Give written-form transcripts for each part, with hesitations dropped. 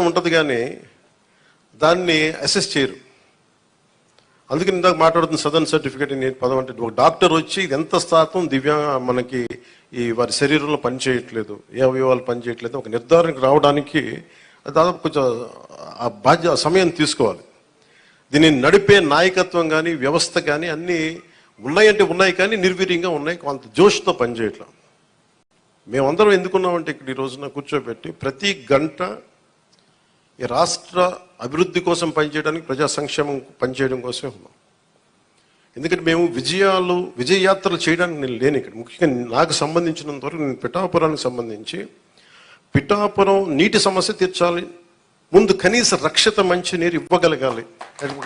ఉంటుంది కానీ దాన్ని అసెస్ చేయరు. అందుకని ఇందాక మాట్లాడుతున్న సదరన్ సర్టిఫికేట్ నేను పదం అంటే ఒక డాక్టర్ వచ్చి ఇది ఎంత శాతం మనకి ఈ వారి శరీరంలో పనిచేయట్లేదు, ఏ అవయవాలు పనిచేయట్లేదు ఒక నిర్ధారణకు రావడానికి దాదాపు కొంచెం ఆ సమయం తీసుకోవాలి. దీన్ని నడిపే నాయకత్వం కానీ వ్యవస్థ కానీ అన్నీ ఉన్నాయంటే ఉన్నాయి కానీ నిర్వీర్యంగా ఉన్నాయి, కొంత జోష్తో పనిచేయట్లేదు. మేమందరం ఎందుకున్నామంటే ఇక్కడ ఈ రోజున కూర్చోబెట్టి ప్రతి గంట ఈ రాష్ట్ర అభివృద్ధి కోసం పనిచేయడానికి, ప్రజా సంక్షేమం పనిచేయడం కోసమే ఉన్నాం. ఎందుకంటే మేము విజయయాత్రలు చేయడానికి నేను లేను ఇక్కడ. ముఖ్యంగా నాకు సంబంధించినంత వరకు నేను పిఠాపురానికి సంబంధించి పిఠాపురం నీటి సమస్య తీర్చాలి, ముందు కనీస రక్షిత మంచినీరు ఇవ్వగలగాలి,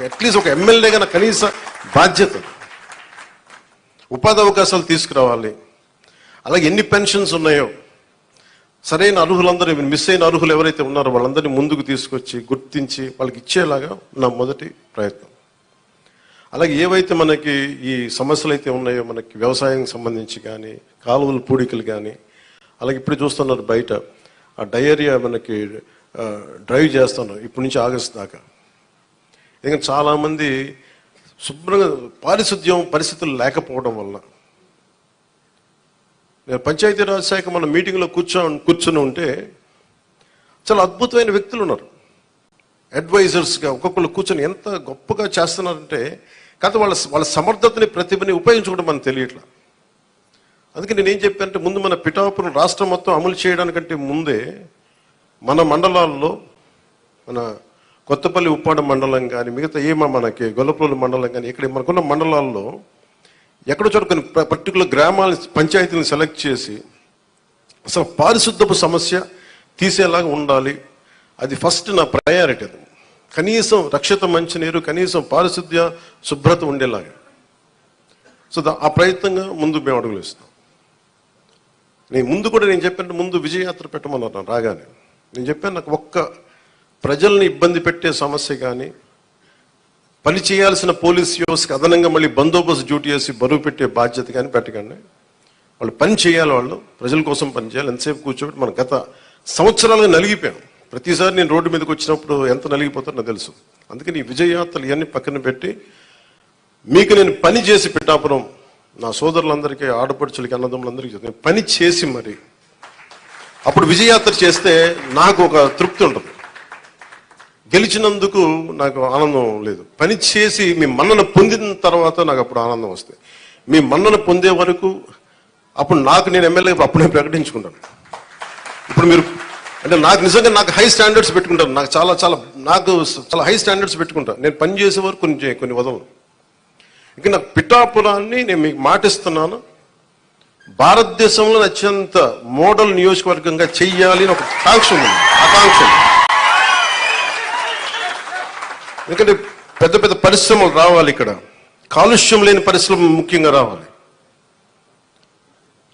అట్లీస్ట్ ఒక ఎమ్మెల్యేగా నా కనీస బాధ్యత. ఉపాధి అవకాశాలు తీసుకురావాలి, అలాగే ఎన్ని పెన్షన్స్ ఉన్నాయో సరైన అర్హులందరూ మిస్ అయిన అర్హులు ఎవరైతే ఉన్నారో వాళ్ళందరినీ ముందుకు తీసుకొచ్చి గుర్తించి వాళ్ళకి ఇచ్చేలాగా నా మొదటి ప్రయత్నం. అలాగే ఏవైతే మనకి ఈ సమస్యలు అయితే ఉన్నాయో మనకి వ్యవసాయం సంబంధించి కానీ కాలువలు పూడికలు కానీ, అలాగే ఇప్పుడు చూస్తున్నారు బయట ఆ డయేరియా మనకి డ్రైవ్ చేస్తున్నారు ఇప్పటి నుంచి ఆగస్టు దాకా. ఎందుకంటే చాలామంది శుభ్రంగా పారిశుద్ధ్యం పరిస్థితులు లేకపోవడం వల్ల నేను పంచాయతీరాజ్ శాఖ మన మీటింగ్లో కూర్చొని ఉంటే చాలా అద్భుతమైన వ్యక్తులు ఉన్నారు, అడ్వైజర్స్గా ఒక్కొక్కరు కూర్చొని ఎంత గొప్పగా చేస్తున్నారంటే కాకపోతే వాళ్ళ సమర్థతని ప్రతిభని ఉపయోగించుకోవడం మనకు తెలియట్లా. అందుకే నేనేం చెప్పానంటే ముందు మన పిఠాపురం రాష్ట్రం మొత్తం అమలు చేయడానికంటే ముందే మన మండలాల్లో మన కొత్తపల్లి ఉప్పాడ మండలం కానీ మిగతా మనకి గొల్లప్రోలు మండలం కానీ ఇక్కడ మనకున్న మండలాల్లో ఎక్కడో చోట కొన్ని పర్టికులర్ గ్రామాలని పంచాయతీలను సెలెక్ట్ చేసి అసలు పారిశుద్ధపు సమస్య తీసేలాగా ఉండాలి. అది ఫస్ట్ నా ప్రయారిటీ. అది కనీసం రక్షిత మంచినీరు, కనీసం పారిశుద్ధ్య శుభ్రత ఉండేలాగా. సో ఆ ప్రయత్నంగా ముందు మేము అడుగులు ఇస్తాం. నేను చెప్పాను ముందు విజయయాత్ర పెట్టమన్నారు రాగానే. నేను చెప్పాను నాకు ఒక్క ప్రజల్ని ఇబ్బంది పెట్టే సమస్య కానీ, పని చేయాల్సిన పోలీస్ వ్యవస్థకి అదనంగా మళ్ళీ బందోబస్తు డ్యూటీ చేసి బరువు పెట్టే బాధ్యత కానీ పెట్టకండి. వాళ్ళు పని చేయాలి, వాళ్ళు ప్రజల కోసం పని చేయాలి. ఎంతసేపు కూర్చోబెట్టి మనం గత సంవత్సరాలుగా నలిగిపోయాం. ప్రతిసారి నేను రోడ్డు మీదకి వచ్చినప్పుడు ఎంత నలిగిపోతారో నాకు తెలుసు. అందుకని ఈ విజయయాత్రలు ఇవన్నీ పక్కన పెట్టి మీకు నేను పని చేసి పిఠాపురం నా సోదరులందరికీ, ఆడపడుచులకి, అన్నదమ్ములందరికీ నేను పని చేసి మరి అప్పుడు విజయయాత్ర చేస్తే నాకు ఒక తృప్తి ఉంటుంది. గెలిచినందుకు నాకు ఆనందం లేదు, పని చేసి మీ మన్నన పొందిన తర్వాత నాకు అప్పుడు ఆనందం వస్తుంది. మీ మన్నన పొందే వరకు అప్పుడు నేను ఎమ్మెల్యే అప్పుడే ప్రకటించుకుంటాను. ఇప్పుడు మీరు అంటే నాకు నిజంగా నాకు హై స్టాండర్డ్స్ పెట్టుకుంటాను, నాకు చాలా హై స్టాండర్డ్స్ పెట్టుకుంటాను. నేను పని చేసే వరకు కొన్ని వదలను. ఇంకా నాకు పిఠాపురాన్ని నేను మీకు మాటిస్తున్నాను, భారతదేశంలో అత్యంత మోడల్ నియోజకవర్గంగా చెయ్యాలి అని ఒక ఆకాంక్ష. ఎందుకంటే పెద్ద పెద్ద పరిశ్రమలు రావాలి, ఇక్కడ కాలుష్యం లేని పరిశ్రమలు ముఖ్యంగా రావాలి,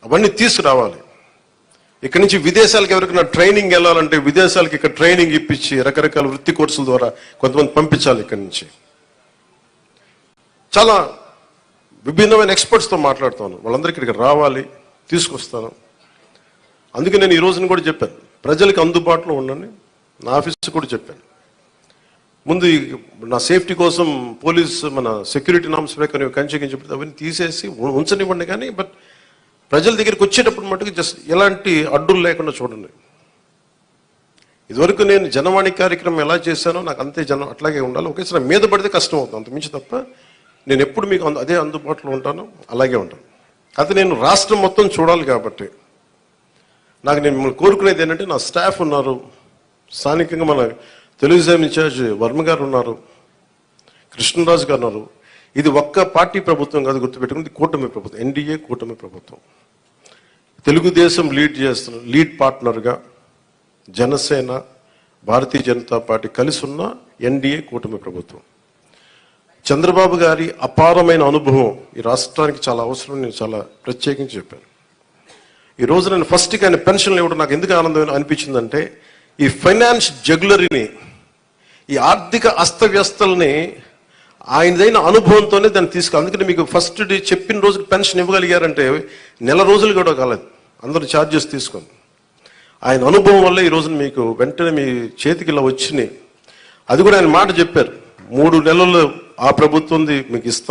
అవన్నీ తీసుకురావాలి. ఇక్కడ నుంచి విదేశాలకు ఎవరికైనా ట్రైనింగ్ వెళ్ళాలంటే విదేశాలకి ఇక్కడ ట్రైనింగ్ ఇప్పించి రకరకాల వృత్తి కోర్సుల ద్వారా కొంతమంది పంపించాలి. ఇక్కడి నుంచి చాలా విభిన్నమైన ఎక్స్పర్ట్స్తో మాట్లాడుతాను, వాళ్ళందరికీ ఇక్కడ రావాలి, తీసుకొస్తాను. అందుకే నేను ఈ రోజున కూడా చెప్పాను ప్రజలకు అందుబాటులో ఉండండి. నా ఆఫీస్ కూడా చెప్పాను ముందు నా సేఫ్టీ కోసం పోలీస్ మన సెక్యూరిటీ నామ్స్ ప్రకారం కంచె అవన్నీ తీసేసి ఉంచనివ్వండి, కానీ బట్ ప్రజల దగ్గరికి వచ్చేటప్పుడు మటుకు జస్ట్ ఎలాంటి అడ్డులు లేకుండా చూడండి. ఇదివరకు నేను జనవాణి కార్యక్రమం ఎలా చేశానో నాకు అంతే జనం అట్లాగే ఉండాలి. ఒకేసారి మీద పడితే కష్టం అవుతుంది, అంత మించి తప్ప నేను ఎప్పుడు మీకు అదే అందుబాటులో ఉంటాను, అలాగే ఉంటాను. అయితే నేను రాష్ట్రం మొత్తం చూడాలి కాబట్టి నేను మిమ్మల్ని కోరుకునేది ఏంటంటే నా స్టాఫ్ ఉన్నారు, స్థానికంగా మన తెలుగుదేశం ఇన్ఛార్జ్ వర్మ గారు ఉన్నారు, కృష్ణరాజు గారు ఉన్నారు. ఇది ఒక్క పార్టీ ప్రభుత్వం కాదు, గుర్తుపెట్టుకుని కూటమి ప్రభుత్వం, ఎన్డీఏ కూటమి ప్రభుత్వం. తెలుగుదేశం లీడ్ పార్ట్నర్గా జనసేన, భారతీయ జనతా పార్టీ కలిసి ఉన్న ఎన్డీఏ కూటమి ప్రభుత్వం. చంద్రబాబు గారి అపారమైన అనుభవం ఈ రాష్ట్రానికి చాలా అవసరం, నేను చాలా ప్రత్యేకించి చెప్పాను. ఈ రోజు నేను ఫస్ట్ ఆయన పెన్షన్లు ఇవ్వడం నాకు ఎందుకు ఆనందం అనిపించిందంటే ఈ ఫైనాన్స్ జగ్యులరీని, ఈ ఆర్థిక అస్తవ్యస్తల్ని ఆయనదైన అనుభవంతోనే దాన్ని అందుకని మీకు ఫస్ట్ చెప్పిన రోజుకి పెన్షన్ ఇవ్వగలిగారంటే నెల రోజులు కూడా కాలేదు, అందరూ ఛార్జెస్ తీసుకొని. ఆయన అనుభవం వల్ల ఈ రోజున మీకు వెంటనే మీ చేతికి ఇలా వచ్చినాయి. అది కూడా ఆయన మాట చెప్పారు, 3 నెలల్లో ఆ ప్రభుత్వంది మీకు ఇస్తాం.